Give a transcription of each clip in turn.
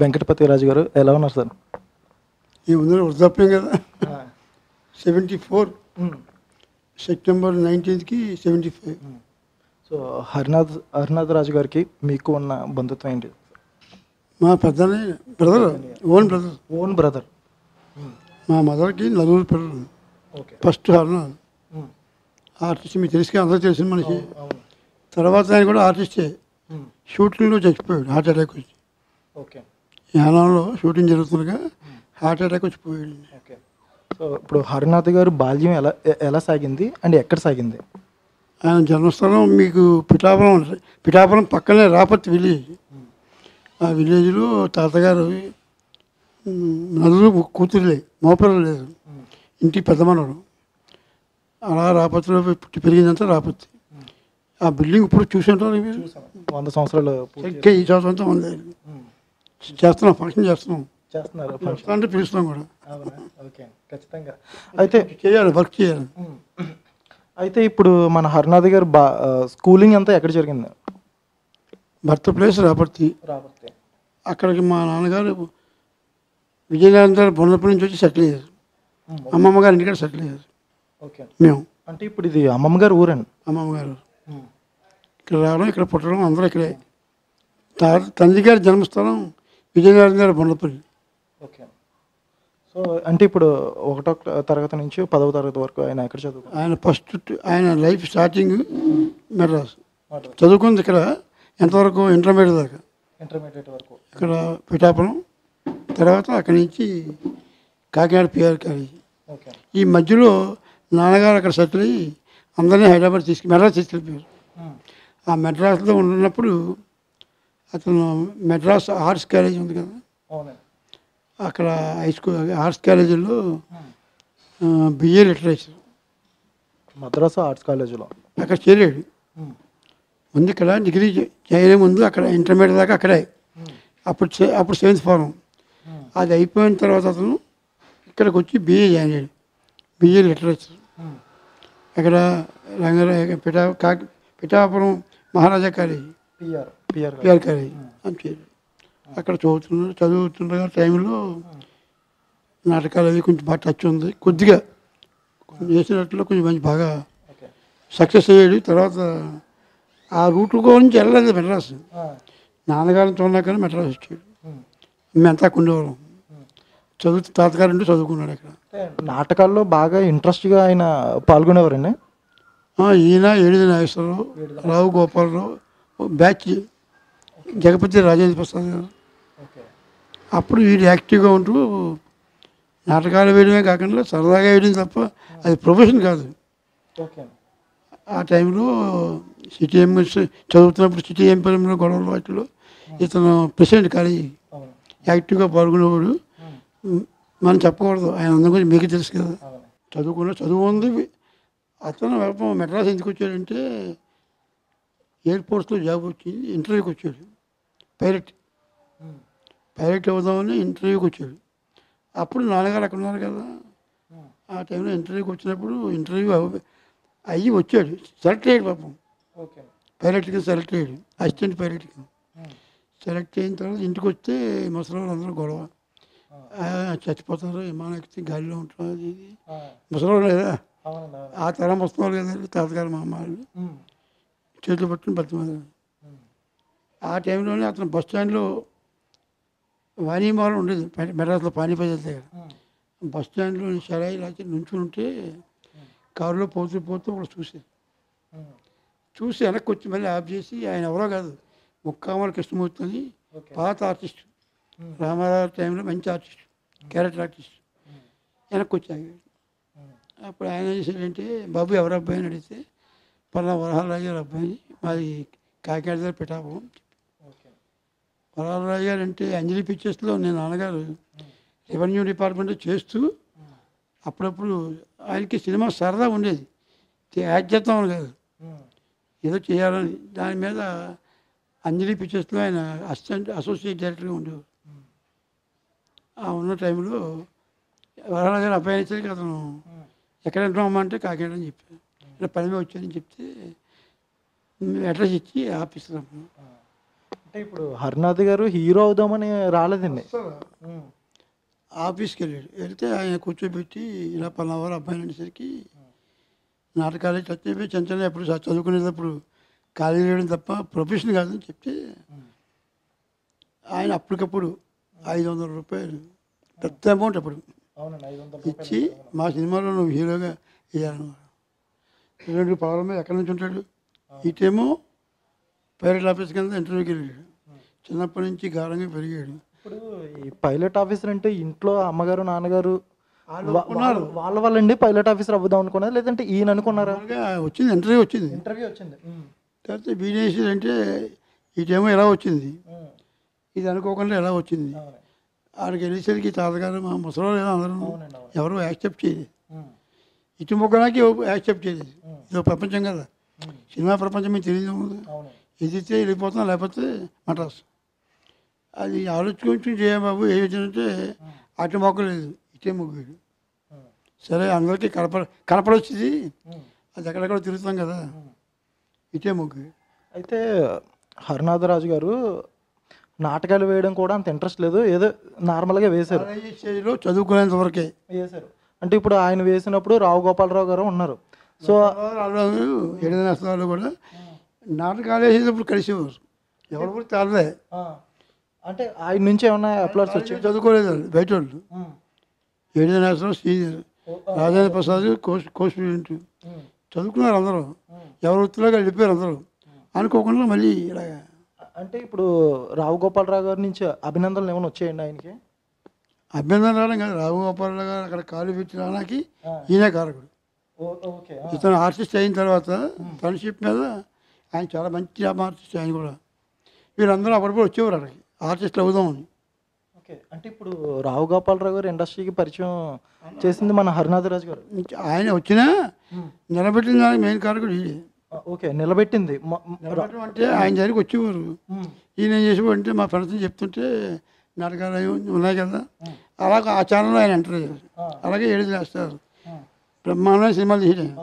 వెంకటపతి రాజు గారు ఎలా ఉన్నారు సార్? ఈ ముందు వృద్ధాప్యం కదా. 74 సెప్టెంబర్ 19కి 75. సో హరినాథ్ రాజు గారికి మీకు ఉన్న బంధుత్వం ఏంటి? మా పెద్దనే బ్రదర్, ఓన్ బ్రదర్. మా మదర్కి నలుగురు పిల్లలు. ఫస్ట్ హరినాథ్ ఆర్టిస్ట్, మీకు తెలిసి అందరూ తెలిసిన మనిషి. తర్వాత ఆయన కూడా ఆర్టిస్టే. షూటింగ్లో చచ్చిపోయాడు, హార్ట్ అటాక్ వచ్చి. యానంలో షూటింగ్ జరుగుతుండగా హార్ట్ అటాక్ వచ్చి పోయాడు. సో ఇప్పుడు హరినాథ్ గారు బాల్యం ఎలా సాగింది అండ్ ఎక్కడ సాగింది? ఆయన జన్మస్థలం మీకు పిఠాపురం ఉంటుంది. పిఠాపురం పక్కనే రాపర్తి విలేజ్. ఆ విలేజ్లో తాతగారు నలుగురు కూతురులే, మోపిల్లలు లేదు. ఇంటికి పెద్ద మనవడు. అలా రాపర్తిలో పుట్టి పెరిగిందంతా రాపర్తి. ఆ బిల్డింగ్ ఇప్పుడు చూసి ఉంటారు మీరు. 100 సంవత్సరాలు ఈ సంవత్సరంతో ఉంది. చేస్తున్నాం, ఫంక్షన్ చేస్తున్నాం. అంటే పిలుస్తున్నాం కూడా. ఖచ్చితంగా అయితే చేయాలి, వర్క్ చేయాలి. అయితే ఇప్పుడు మన హరినాథ్ గారు స్కూలింగ్ అంతా ఎక్కడ జరిగింది? Birth place Raparthi. అక్కడికి మా నాన్నగారు విజయనగరం బొండపల్లి నుంచి వచ్చి సెటిల్ అయ్యారు. అమ్మమ్మ గారు ఇంటికాడ సెటిల్ అయ్యారు. మేము అంటే ఇప్పుడు ఇది అమ్మమ్మ గారు ఊరండి. అమ్మమ్మ గారు ఇక్కడ రావడం, ఇక్కడ పుట్టడం అందరూ ఇక్కడే. తండ్రి గారి జన్మస్థలం విజయనగరం గారు బొండపల్లి. సో అంటే ఇప్పుడు 1వ తరగతి నుంచి 10వ తరగతి వరకు ఆయన ఎక్కడ చదువుకున్నారు? ఆయన ఫస్ట్ ఆయన లైఫ్ స్టార్టింగ్ మెడ్రాస్ చదువుకుంది. ఇక్కడ ఎంతవరకు ఇంటర్మీడియట్ దాకా. ఇంటర్మీడియట్ వరకు ఇక్కడ పిఠాపురం. తర్వాత అక్కడి నుంచి కాకినాడ పిఆర్ కాలేజీ. ఈ మధ్యలో నాన్నగారు అక్కడ సెటిల్ అయ్యి అందరినీ హైదరాబాద్ మెడ్రాస్ తీసుకెళ్ళిపోయారు. ఆ మెడ్రాస్లో ఉన్నప్పుడు అతను మెడ్రాస్ ఆర్ట్స్ కాలేజీ ఉంది కదా, అక్కడ హై స్కూల్ ఆర్ట్స్ కాలేజీలో బిఏ లిటరేచర్. మద్రాసు ఆర్ట్స్ కాలేజీలో అక్కడ చేరాడు. ముందు ఇక్కడ డిగ్రీ చేయలే ముందు అక్కడ ఇంటర్మీడియట్ దాకా అక్కడే. అప్పుడు 7th ఫారం. అది అయిపోయిన తర్వాత అతను ఇక్కడికి వచ్చి బిఏ జాయిన్ అయ్యాడు. BA literature. అక్కడ Pithapuram Maharaja college, PR college అని చేరాడు. అక్కడ చదువుతుండగా టైంలో నాటకాలు అవి కొంచెం బాగా టచ్ ఉంది. కొద్దిగా చేసినట్లు కొంచెం మంచి బాగా సక్సెస్ అయ్యాడు. తర్వాత ఆ రూట్ గురించి వెళ్ళలేదు మెడ్రాస్. నాన్నగారిని చూడలేక కానీ మెడ్రాస్ వచ్చాడు. మేమంతా ఉండేవాళ్ళం. తాతగారు చదువుకున్నాడు అక్కడ. నాటకాల్లో బాగా ఇంట్రెస్ట్గా ఆయన పాల్గొనేవారండి. ఈయన ఏడిది నాగేశ్వరరావు, రావు గోపాలరావు బ్యాచ్, జగపతి రాజేంద్ర ప్రసాద్ గారు. అప్పుడు వీడు యాక్టివ్గా ఉంటూ నాటకాలు వేయడమే కాకుండా సరదాగా వేయడం తప్ప అది ప్రొఫెషన్ కాదు. ఆ టైంలో సిటీ ఎంఎస్ చదువుతున్నప్పుడు సిటీ ఎంపీఎంలో గొడవల వాటిలో ఇతను ప్రెసిడెంట్ కాలేజీ యాక్టివ్గా పాల్గొనేవాడు. మనం చెప్పకూడదు, ఆయన అందరి గురించి మీకు తెలుసు కదా. చదువు ఉంది. అతను మెడ్రాస్ ఎందుకు వచ్చాడంటే ఎయిర్పోర్ట్స్లో జాబ్ వచ్చింది. ఇంటర్వ్యూకి వచ్చాడు. పైలట్ అవుదామని ఇంటర్వ్యూకి వచ్చాడు. అప్పుడు నాన్నగారు అక్కడ ఉన్నారు కదా. ఆ టైంలో ఇంటర్వ్యూకి వచ్చినప్పుడు ఇంటర్వ్యూ అయ్యి వచ్చాడు. సెలెక్ట్ అయ్యాడు పాపం. పైలట్కి సెలెక్ట్ అయ్యాడు. అసిస్టెంట్ పైలట్కి సెలెక్ట్ అయిన తర్వాత ఇంటికి వస్తే ముసలి అందరూ గొడవ, చచ్చిపోతారు, విమానం ఎక్కితే గాలిలో ఉంటారు, అది ఇది. ముసలి లేదా ఆ తరం వస్తున్నారు కదా తాతగారు మా అమ్మాళ్ళు చేతులు పట్టుకుని బతిమారు. ఆ టైంలోనే అతను బస్ స్టాండ్లో వాణిమాలం ఉండేది మెడ్రాస్లో పానీపతి దగ్గర. బస్ స్టాండ్లో షరాయి లాచి నుంచుని ఉంటే కారులో పోతూ ఒకటి చూసి వెనక్కి వచ్చి మళ్ళీ ఆఫ్ చేసి, ఆయన ఎవరో కాదు ముక్కామల కృష్ణమూర్తి అని పాత ఆర్టిస్ట్, రామారావు టైంలో మంచి ఆర్టిస్ట్, క్యారెక్టర్ ఆర్టిస్ట్. వెనక్కి వచ్చాడు. అప్పుడు ఆయన ఏం చేశాడంటే, బాబు ఎవరు అబ్బాయి అని అడిగితే పలానా వరహాలరాజు గారు అబ్బాయి, మాది కాకినాడ దగ్గర పిఠాపురం. వరహాలరాజు గారు అంటే అంజలి పిక్చర్స్లో నేను నాన్నగారు రెవెన్యూ డిపార్ట్మెంట్ చేస్తూ అప్పుడప్పుడు ఆయనకి సినిమా సరదా ఉండేది. యాడ్ చేద్దాం కాదు, ఏదో చేయాలని. దాని మీద అంజలి పిక్చర్స్లో ఆయన అసోసియేట్ డైరెక్టర్గా ఉండేవారు. ఆ ఉన్న టైంలో వరహాలరాజు గారు అబ్బాయి అనేసరికి అతను ఎక్కడ ఉంటున్నామంటే కాకినాడ అని చెప్పారు. ఇలా పని మీద వచ్చానని చెప్తే అడ్రస్ ఇచ్చి ఆఫీస్లో అంటే ఇప్పుడు హరినాథ్ గారు హీరో అవుదామని రాలేదండి. ఉమ్, ఆఫీస్కి వెళ్ళాడు. వెళ్తే ఆయన కూర్చోబెట్టి ఇలా పలానా అబ్బాయి అనేసరికి నాటకాలు చదివి చిన్న చిన్న ఎప్పుడు చదువుకునేటప్పుడు ఖాళీ వేయడం తప్ప ప్రొఫెషన్ కాదని చెప్తే ఆయన అప్పటికప్పుడు 500 రూపాయలు పెద్ద అమౌంట్ అప్పుడు అవునండి, 500 ఇచ్చి రూపాయలు. మా సినిమాలో నువ్వు హీరోగా వేయాలన్నమాట. 2 పవర్ మీద ఎక్కడి నుంచి ఉంటాడు. ఇటేమో పైలట్ ఆఫీస్ కింద ఇంటర్వ్యూకి వెళ్ళాడు. చిన్నప్పటి నుంచి గాఢంగా పెరిగాడు. ఇప్పుడు ఈ పైలట్ ఆఫీసర్ అంటే ఇంట్లో అమ్మగారు నాన్నగారు వాళ్ళు ఒప్పుకున్నారు. వాళ్ళ వాళ్ళండి పైలట్ ఆఫీసర్ అవ్వదాం అనుకున్నారా లేదంటే ఈయన అనుకున్నారా? మామూలుగా వచ్చింది, ఇంటర్వ్యూ వచ్చింది. ఇంటర్వ్యూ వచ్చింది. తర్వాత బీజేసీ అంటే ఇటేమో ఎలా వచ్చింది, ఇది అనుకోకుండా ఎలా వచ్చింది. అవును. ఆడికి వెళ్ళేసరికి తాతగారు మా ముసలి ఏదో అందరూ అవునండి, అవును. ఎవరు యాక్సెప్ట్ చేయలేదు. ఇటు మొక్కడానికి యాక్సెప్ట్ చేయలేదు. ఇది ప్రపంచం కదా, సినిమా ప్రపంచం మీకు తెలియదు. అవును. ఎదిగితే వెళ్ళిపోతాం, లేకపోతే మటాస్. అది ఆలోచించి చేయబాబు ఏ విధంటే అటు మొక్కలేదు, ఇటే మొగ్గాడు. సరే అందరికీ కనపడొచ్చింది, అది ఎక్కడెక్కడ తిరుగుతాం కదా, ఇటే మొగ్గాడు. అయితే హరినాథరాజు గారు నాటకాలు వేయడం కూడా అంత ఇంట్రెస్ట్ లేదు, ఏదో నార్మల్గా వేశారు. కాలేజీ స్టేజ్లో చదువుకునేంత వరకే వేశారు. అంటే ఇప్పుడు ఆయన వేసినప్పుడు రావు గోపాలరావు గారు ఉన్నారు. సో ఏడు నష్టాలు కూడా నాటకాలు వేసేటప్పుడు కలిసేవారు. ఎవరు కూడా తేలదే. అంటే ఆయన నుంచి ఏమన్నా అప్లోడ్స్ వచ్చాయి? చదువుకోలేదు వాళ్ళు, బయట వాళ్ళు. ఏడు నష్టం senior, Rajendra Prasad course student చదువుకున్నారు అందరూ. ఎవరు వృత్తిలోకి వెళ్ళిపోయారు అందరూ. అనుకోకుండా మళ్ళీ ఇలాగ. అంటే ఇప్పుడు రావు గోపాలరావు గారి నుంచి అభినందనలు ఏమైనా వచ్చాయండి ఆయనకి? అభ్యంతరం రావడం కాదు, రావుగోపాల్ గారు అక్కడ కాలు పెట్టి రావడానికి ఈయనే కారకుడు. ఓకే. ఇతను ఆర్టిస్ట్ అయిన తర్వాత ఫ్రెండ్షిప్ మీద ఆయన చాలా మంచి ఆర్టిస్ట్ ఆయన కూడా. వీళ్ళందరూ అప్పుడప్పుడు వచ్చేవారు అక్కడికి ఆర్టిస్టులు అవుదామని. ఓకే. అంటే ఇప్పుడు రావు గోపాలరావు గారు ఇండస్ట్రీకి పరిచయం చేసింది మన హరినాథరాజు గారు. ఆయన వచ్చినా నిలబెట్టిన దానికి మెయిన్ కారకుడు ఈయనే. ఓకే, నిలబెట్టింది. నిలబెట్టడం అంటే ఆయన దగ్గరికి వచ్చేవారు. ఈయన ఏం చేసేవాడు అంటే మా ఫ్రెండ్స్ చెప్తుంటే నాటకాలు అవి ఉన్నాయి కదా, అలాగే ఆ ఛానల్లో ఆయన ఎంటర్ అయ్యారు. అలాగే ఏడు చేస్తారు. బ్రహ్మాండమైన సినిమాలు తీయలేదు,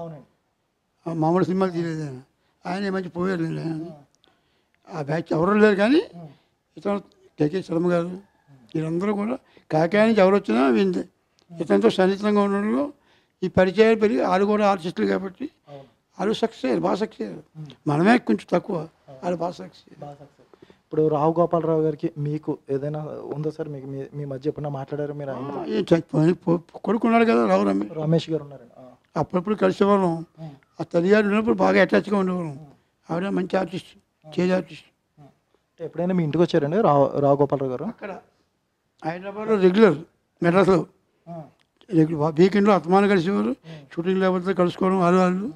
మామూలు సినిమాలు తీయలేదు ఆయన. ఆయన మంచి పోయారు. ఆ బ్యాచ్ ఎవరు లేరు, కానీ ఇతను కేకే శర్మ గారు వీళ్ళందరూ కూడా కాకాయ నుంచి ఎవరు వచ్చినా విందే. ఇతనితో సన్నిహితంగా ఉండడంలో ఈ పరిచయాలు పెరిగి వాళ్ళు కూడా ఆర్టిస్టులు కాబట్టి వాళ్ళు సక్సెస్, బాగా సక్సెస్. మనమే కొంచెం తక్కువ, వాళ్ళు బాగా సక్సెస్. ఇప్పుడు రావు గోపాలరావు గారికి మీకు ఏదైనా ఉందా సార్? మీకు మీ మధ్య ఎప్పుడైనా మాట్లాడారు మీరు? కొడుకున్నాడు కదా రావు రమేష్ గారు ఉన్నారండి. అప్పుడప్పుడు కలిసేవాళ్ళం. ఆ తల్లిగారు ఉన్నప్పుడు బాగా అటాచ్గా ఉండేవాళ్ళం. ఆవిడ మంచి ఆర్టిస్ట్, స్టేజ్ ఆర్టిస్ట్. ఎప్పుడైనా మీ ఇంటికి వచ్చారండి రావు గోపాలరావు గారు? అక్కడ హైదరాబాద్లో రెగ్యులర్, మెడ్రాస్లో వీకెండ్లో అత్తమానం కలిసేవారు. షూటింగ్ లేకపోతే కలుసుకోవడం వాళ్ళు.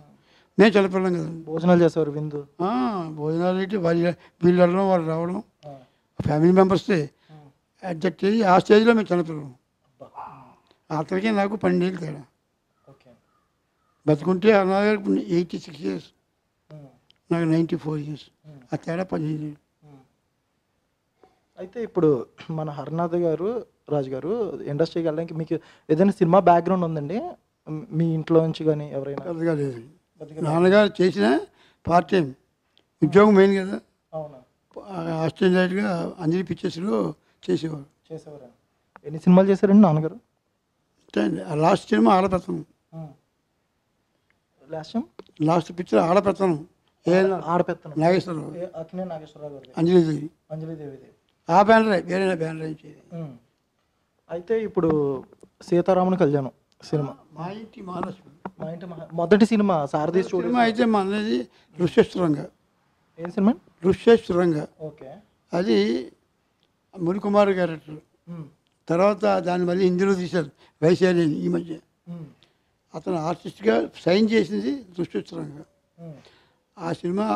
నేను చల్లపిల్లం కదా, భోజనాలు చేసేవారు, విందు భోజనాలు ఏంటి వీళ్ళు వెళ్ళడం వాళ్ళు రావడం, ఫ్యామిలీ మెంబర్స్తే అడ్జస్ట్ చేసి ఆ స్టేజ్లో మేము చల్లపిల్లం. అతనికి నాకు 12 ఏళ్ళు తేడా. బతుకుంటే అలాగే 86 years, నాకు 94 years. ఆ తేడా 15 ఏళ్ళు. అయితే ఇప్పుడు మన హరినాథ్ గారు రాజు గారు ఇండస్ట్రీకి వెళ్ళడానికి మీకు ఏదైనా సినిమా బ్యాక్గ్రౌండ్ ఉందండి మీ ఇంట్లో నుంచి కానీ ఎవరైనా? పెద్దగా లేదు. నాన్నగారు చేసిన పార్ట్ టైం ఉద్యోగం మెయిన్ కదా. అవునా? అసిస్టెంట్గా అంజలి పిక్చర్స్లో చేసేవారు. ఎన్ని సినిమాలు చేశారండి నాన్నగారు? Last cinema Aadapettanam. Last picture Aadapettanam. Aadapettanam Nageswara Rao, Nageswara Rao garu, Anjali Devi. ఆ బ్యానర్ వేరే బ్యానర్ ఇచ్చేది. అయితే ఇప్పుడు సీతారాముని కళ్యాణం సినిమా, మా ఇంటి మహాలక్ష్మి, మొదటి సినిమా సారథి సినిమా అయితే మనది ఋష్యేశ్వరంగా. ఏం సినిమా? ఋష్యేశ్వరంగా. ఓకే. అది మునికుమార్ క్యారెక్టర్. తర్వాత దాన్ని మళ్ళీ హిందీలో తీశారు వైశాలి ఈ మధ్య. అతను ఆర్టిస్ట్గా సైన్ చేసింది ఋష్యేశ్వరంగా. ఆ సినిమా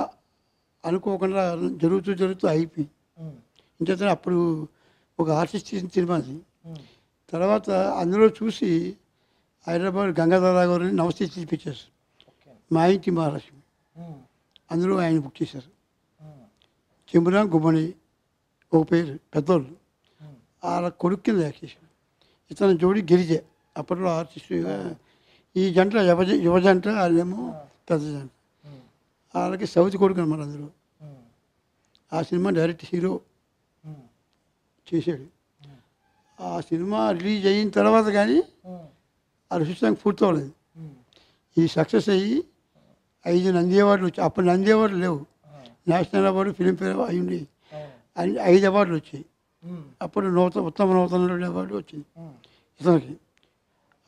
అనుకోకుండా జరుగుతూ అయిపోయింది. ఇంకేత అప్పుడు ఒక ఆర్టిస్ట్ తీసిన సినిమా అది. తర్వాత అందులో చూసి హైదరాబాద్ గంగాధరరావు గారిని నమస్తే పిక్చర్స్, మా ఇంటి మహాలక్ష్మి, అందులో ఆయన బుక్ చేశారు. చెంబురా గుమ్మని ఒక పేరు పెద్దోళ్ళు, వాళ్ళ కొడుకు కింద యాక్ట్ చేశారు. ఇతను జోడి గిరిజ, అప్పట్లో ఆర్టిస్టుగా. ఈ జంట యువ జంట, వాళ్ళేమో పెద్ద జంట. వాళ్ళకి సౌతి కొడుకు అనమాట. అందులో ఆ సినిమా డైరెక్ట్ హీరో ఉమ్, చేశాడు. ఆ సినిమా రిలీజ్ అయిన తర్వాత కానీ ఉమ్, ఆ రుషిసాంగ్ పూర్తి అవ్వలేదు. ఉమ్, ఈ సక్సెస్ అయ్యి 5 నంది అవార్డులు వచ్చాయి. అప్పుడు నంది అవార్డులు లేవు, నేషనల్ అవార్డు, ఫిలింఫేర్ అవి ఉండేవి. అవును. 5 అవార్డులు వచ్చాయి. ఉమ్, అప్పుడు ఉత్తమ నూతన నటుడు అవార్డు వచ్చింది ఉమ్, ఇతనికి.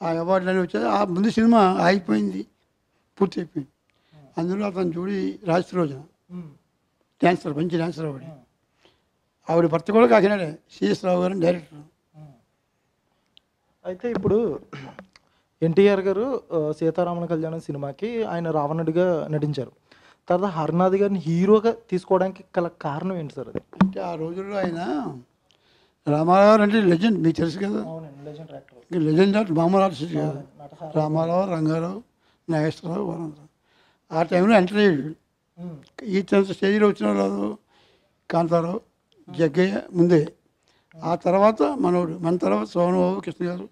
ఆ అవార్డులు వచ్చాయి. ఆ ముందు సినిమా ఆగిపోయింది, పూర్తి అయిపోయింది. అందులో అతను జోడి రాజరోజన ఉమ్, డాన్సర్, మంచి డాన్సర్ ఆవిడ. ఉమ్, ఆవిడ భర్త కూడా కాకినాడే, సిఎస్ రావు గారు డైరెక్టర్. ఉమ్. అయితే ఇప్పుడు ఎన్టీఆర్ గారు సీతారామన కళ్యాణం సినిమాకి ఆయన రావణుడిగా నటించారు. తర్వాత హర్నాథ్ గారిని హీరోగా తీసుకోవడానికి గల కారణం ఏంటి సార్ అది? అంటే ఆ రోజుల్లో ఆయన రామారావు గారు అంటే లెజెండ్, మీకు తెలుసు కదా. అవునండి, లెజెండ్ యాక్టర్. ఇంకా లెజెండ్ అంటే మామూలు ఆర్టిస్ట్ కదా. నటహార. రామారావు, రంగారావు, నాగేశ్వరరావు, వరంరావు ఆ టైంలో ఎంటర్ అయ్యాడు. ఉమ్, ఈ స్టేజ్లో వచ్చిన రాదు కాంతారావు, జగ్గయ్య ముందే. ఆ తర్వాత మనోడు, మన తర్వాత సోమబాబు, కృష్ణరాజు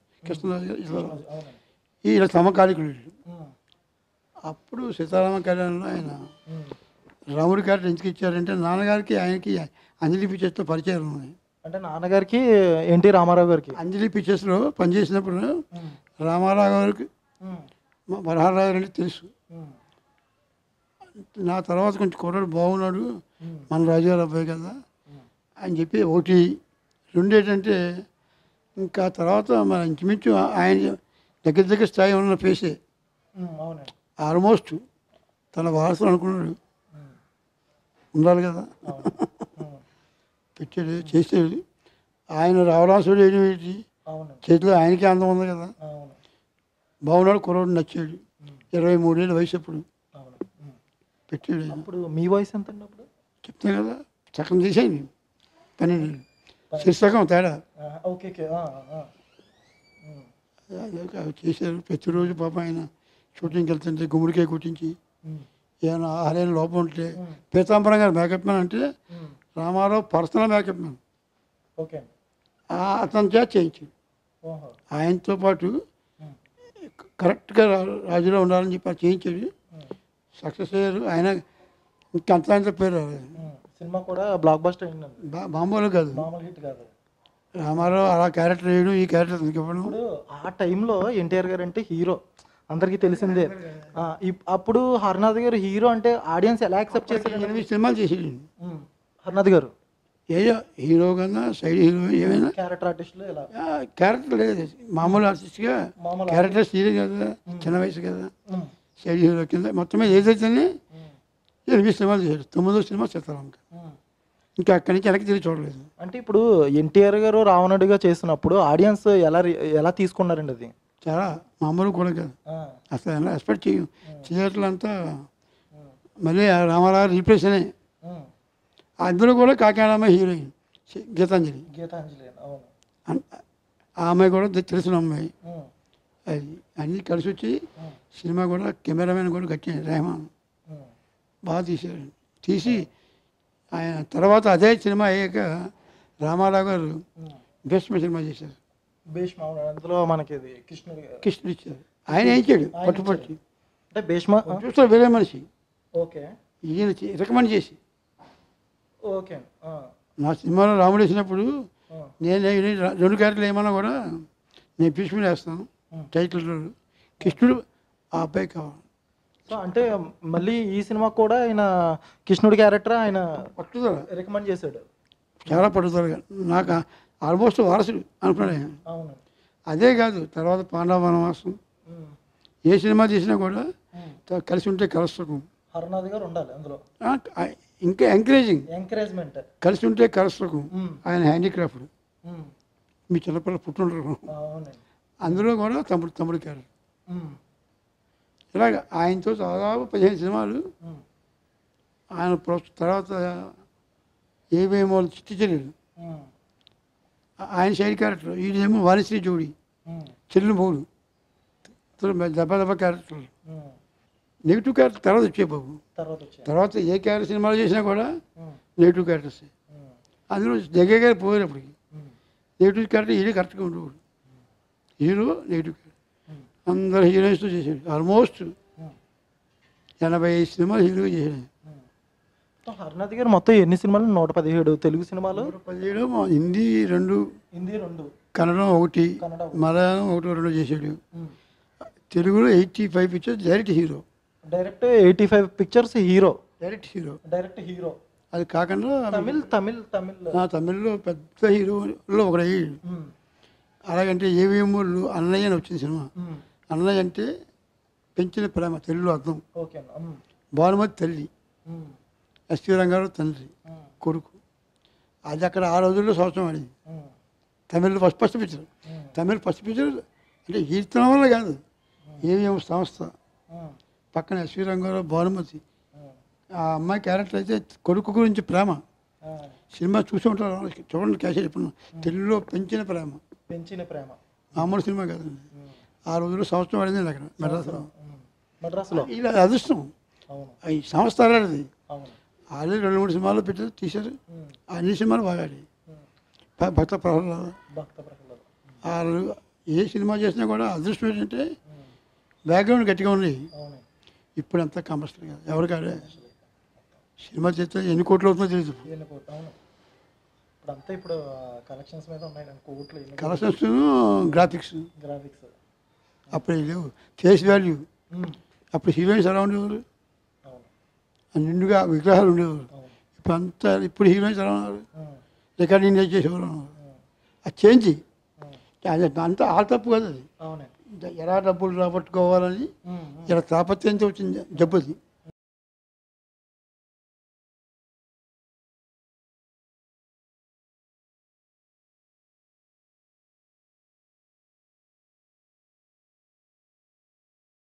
గారు, ఈశ్వరరావు, అవునండి. ఇలా సమకాలికులు వీళ్ళు. ఉమ్, అప్పుడు సీతారామ కళ్యాణంలో ఆయన ఉమ్. రాముడి క్యారెక్టర్ ఎందుకు ఇచ్చారంటే నాన్నగారికి ఆయనకి అంజలి పిక్చర్స్తో పరిచయాలు ఉన్నాయి. అంటే నాన్నగారికి ఎన్టీ రామారావు గారికి. అంజలి పిక్చర్స్లో పనిచేసినప్పుడు ఉమ్, రామారావు గారికి ఉమ్, వరహారావు గారు అంటే తెలుసు. ఉమ్, నా తర్వాత కొంచెం కుర్రాడు బాగున్నాడు, ఉమ్, మన రాజుగారు అబ్బాయి కదా ఉమ్, అని చెప్పి ఒకటి. రెండు ఏంటంటే ఇంకా తర్వాత మన ఇంచుమించు ఆయన దగ్గర స్థాయి ఉన్న ఫేసే ఉమ్, అవునండి. ఆల్మోస్ట్ తన వారసులు అనుకున్నాడు, ఉమ్, ఉండాలి కదా. అవును. ఉమ్, పెట్టాడు, చేసాడు. ఆయన రావణాసుడు ఏంటి, అవునండి. చేతిలో ఆయనకే అందం ఉంది కదా. అవును. బాగున్నాడు, కుర్రాడు నచ్చాడు. 23 ఏళ్ళ వయసు అప్పుడు అవును. ఉమ్. పెట్టాడు. అప్పుడు మీ వయసు ఎంత అండి అప్పుడు? చెప్తాను కదా, చక్కం చేశాను 12 ఏళ్ళు. శీర్షకం తేడా ఓకే, ఓకే. ఉమ్, అవి చేశారు. ప్రతిరోజు పాప ఆయన షూటింగ్కి వెళ్తుంటే గుమ్మడికాయ కుట్టించి ఉమ్, ఏమైనా ఆహారం లోపం ఉంటే ఉమ్, పీతాంబరం గారు మేకప్ మ్యాన్ అంటే ఉమ్, Rama Rao personal makeup man, okay అండి. అతని చేత చేయించాడు. ఓహో. ఆయనతో పాటు ఉమ్, కరెక్ట్గా రాజులో ఉండాలని చెప్పి అది చేయించాడు. ఉమ్, సక్సెస్ అయ్యారు. ఆయన ఇంకంత పేరు రాలేదు. ఉమ్. సినిమా కూడా బ్లాక్ బస్టర్ అయిందండి, మామూలు కాదు. మామూలు హిట్ కాదు. రామారావు అలా క్యారెక్టర్ వేయడం, ఈ క్యారెక్టర్ ఎందుకు ఇవ్వడం. ఇప్పుడు ఆ టైంలో ఎన్టీఆర్ గారు అంటే హీరో అందరికీ తెలిసిందే. అప్పుడు హర్నాథ్ గారు హీరో అంటే ఆడియన్స్ ఎలా యాక్సెప్ట్ చేశారు? 8 సినిమాలు చేసాడు. హర్నాథ్ గారు ఏదో హీరో కన్నా సైడ్ హీరో ఏమైనా క్యారెక్టర్ ఆర్టిస్టులు ఇలా క్యారెక్టర్ లేదు. మామూలు ఆర్టిస్ట్గా మామూలు క్యారెక్టర్ సీరియస్ కదా, చిన్న వయసు కదా, ఉమ్, సైడ్ హీరో కింద మొత్తం మీద ఏదైతేనే ఉమ్, 8 సినిమాలు చేశాడు. 9వ సినిమా సీతారామకి. ఉమ్. ఇంకా అక్కడి నుంచి వెనక్కి తిరిగి చూడలేదు. అంటే ఇప్పుడు ఎన్టీఆర్ గారు రావణుడిగా చేస్తున్నప్పుడు ఆడియన్స్ ఎలా తీసుకున్నారండి అది? చాలా మామూలు కూడా కాదు, ఆ, అసలు ఎలా ఎక్స్పెక్ట్ చేయం. థియేటర్లు అంతా ఉమ్, మళ్ళీ ఆ రామారావు రీప్లేసనే. ఉమ్. అందులో కూడా కాకినాడమ్మ హీరోయిన్ గీతాంజలి. గీతాంజలి, అవును. ఆ అమ్మాయి కూడా తెలిసిన అమ్మాయి. ఉమ్, అది అన్నీ కలిసి వచ్చి ఉమ్, సినిమా కూడా కెమెరామెన్ కూడా గట్టి రెహమాన్ ఉమ్, బాగా తీశారు. తీసి ఆయన తర్వాత అదే సినిమా అయ్యాక రామారావు గారు ఉమ్. భీష్మ సినిమా చేశారు. భీష్మ, అవును. అందులో మనకి ఇది కృష్ణుడు ఇచ్చారు. ఆయన వేయించాడు ఆయన పట్టుపట్టి. అంటే భీష్మ. చూస్తారు వేరే మనిషి, ఓకే, ఈయన రికమెండ్ చేసి. ఓకే. నా సినిమాలో రాముడు వేసినప్పుడు నేను 2 క్యారెక్టర్లు ఏమన్నా కూడా నేను భీష్ముడు వేస్తాను టైటిల్ రోల్. కృష్ణుడు ఆ అబ్బాయి కావాలి. సో అంటే మళ్ళీ ఈ సినిమా కూడా ఆయన కృష్ణుడి క్యారెక్టర్ ఆయన పట్టుదల, రికమెండ్ చేశాడు. చాలా పట్టుదలగా. నాకు ఆల్మోస్ట్ వారసుడు అనుకున్నాడు ఆయన. అవును. అదే కాదు, తర్వాత పాండవ వనవాసం ఉమ్, ఏ సినిమా చేసినా కూడా ఉమ్. కలిసి ఉంటే కలుసుకు. హర్నాథ్ గారు ఉండాలి అందులో. ఇంకా ఎంకరేజింగ్, ఎంకరేజ్మెంట్. కలిసి ఉంటే కలుసుకు. ఉమ్, ఆయన హ్యాండీక్రాఫ్ట్. ఉమ్, మీ చిన్నపిల్లలు పుట్టుంటారు, అవునండి. అందులో కూడా తమ్ముడు క్యారెక్టర్. ఉమ్, ఇలాగ ఆయనతో దాదాపు 15 సినిమాలు. ఉమ్, ఆయన తర్వాత ఏమేమో చిట్టి చెల్లెలు ఉమ్, ఆయన సైడ్ క్యారెక్టర్. ఈయనేమో వాణిశ్రీ జోడి, ఉమ్, చెల్లు మూడు దెబ్బ క్యారెక్టర్లు. ఉమ్. నెగిటివ్ క్యారెక్టర్ తర్వాత వచ్చే బాబు. తర్వాత వచ్చాయి. తర్వాత ఏ క్యారెక్టర్ సినిమాలు చేసినా కూడా ఉమ్, నెగిటివ్ క్యారెక్టర్స్. ఉమ్, అందులో జగ్గయ్య గారు పోయినప్పటికి ఉమ్, నెగిటివ్ క్యారెక్టర్ హీరో కరెక్ట్గా ఉండేవాడు. Hero negative character. ఉమ్, అందరు హీరోయిన్స్తో చేశాడు. ఆల్మోస్ట్ ఉమ్, 85 సినిమాలు హీరోగా చేశాడు. ఉమ్. హరినాథ్ గారు మొత్తం ఎన్ని సినిమాలు? 117 తెలుగు సినిమాలు, 17 హిందీ 2, హిందీ 2, కన్నడం 1, కన్నడ 1. మలయాళం 1, 2 చేశాడు. తెలుగులో 85 pictures direct hero. Direct 85 pictures hero. Direct hero. Direct hero. అది కాకుండా తమిళ్ తమిళ్ తమిళ్ తమిళ్లో పెద్ద హీరోలో ఒకడు అయ్యాడు. అలాగంటే ఏవిఎంలు అన్నయ్య అని వచ్చింది సినిమా. అన్నయ్య అంటే పెంచిన ప్రేమ తెలుగులో అర్థం. ఓకే అన్న. భానుమతి తల్లి, ఎస్వి రంగారావు తండ్రి కొడుకు. అది అక్కడ ఆ రోజుల్లో సంవత్సరం ఆడింది. Tamil first picture. Tamil first picture అంటే కీర్తన వల్ల కాదు, ఏవిఎం సంస్థ పక్కన ఎస్వి రంగారావు, భానుమతి. ఆ అమ్మాయి క్యారెక్టర్ అయితే కొడుకు గురించి ప్రేమ. సినిమా చూసి ఉంటారు, చూడండి క్యాసెట్ ఇప్పుడు. తెలుగులో పెంచిన ప్రేమ. పెంచిన ప్రేమ మామూలు సినిమా కాదండి. ఆ రోజుల్లో సంవత్సరం ఆడింది అక్కడ మెడ్రాస్లో. మద్రాసులో. ఇలా అదృష్టం. అవును. ఈ సంస్థ ఆడేది. అవును. ఆల్రెడీ 2-3 సినిమాలు పెట్టి తీశారు. అన్ని సినిమాలు బాగా ఆడి. భక్త ప్రహ్లాద. భక్త ప్రహ్లాద. వాళ్ళు ఏ సినిమా చేసినా కూడా అదృష్టం ఏంటంటే బ్యాక్గ్రౌండ్ గట్టిగా ఉంది. అవును. ఇప్పుడు అంతా కమర్షియల్ కాదు, ఎవరికి ఆడే సినిమా చేస్తే ఎన్ని కోట్లు అవుతుందో తెలియదు. అవును. ఇప్పుడు అంతా ఇప్పుడు కలెక్షన్స్ మీద ఉన్నాయి కోట్లు. Collections, graphics. గ్రాఫిక్స్ అప్పుడు లేవు. Face value. అప్పుడు హీరోయిన్స్ ఎలా ఉండేవారు? నిండుగా విగ్రహాలు ఉండేవారు. ఇప్పుడు అంతా ఇప్పుడు హీరోయిన్స్ ఎలా ఉన్నారు? రికార్డింగ్ చేసేవారు. అది చేంజ్. అది అంతా ఆ తప్పు కాదు. అది ఎలా డబ్బులు రాబట్టుకోవాలని ఇలా తాపత్రయంతో వచ్చింది జబ్బుది.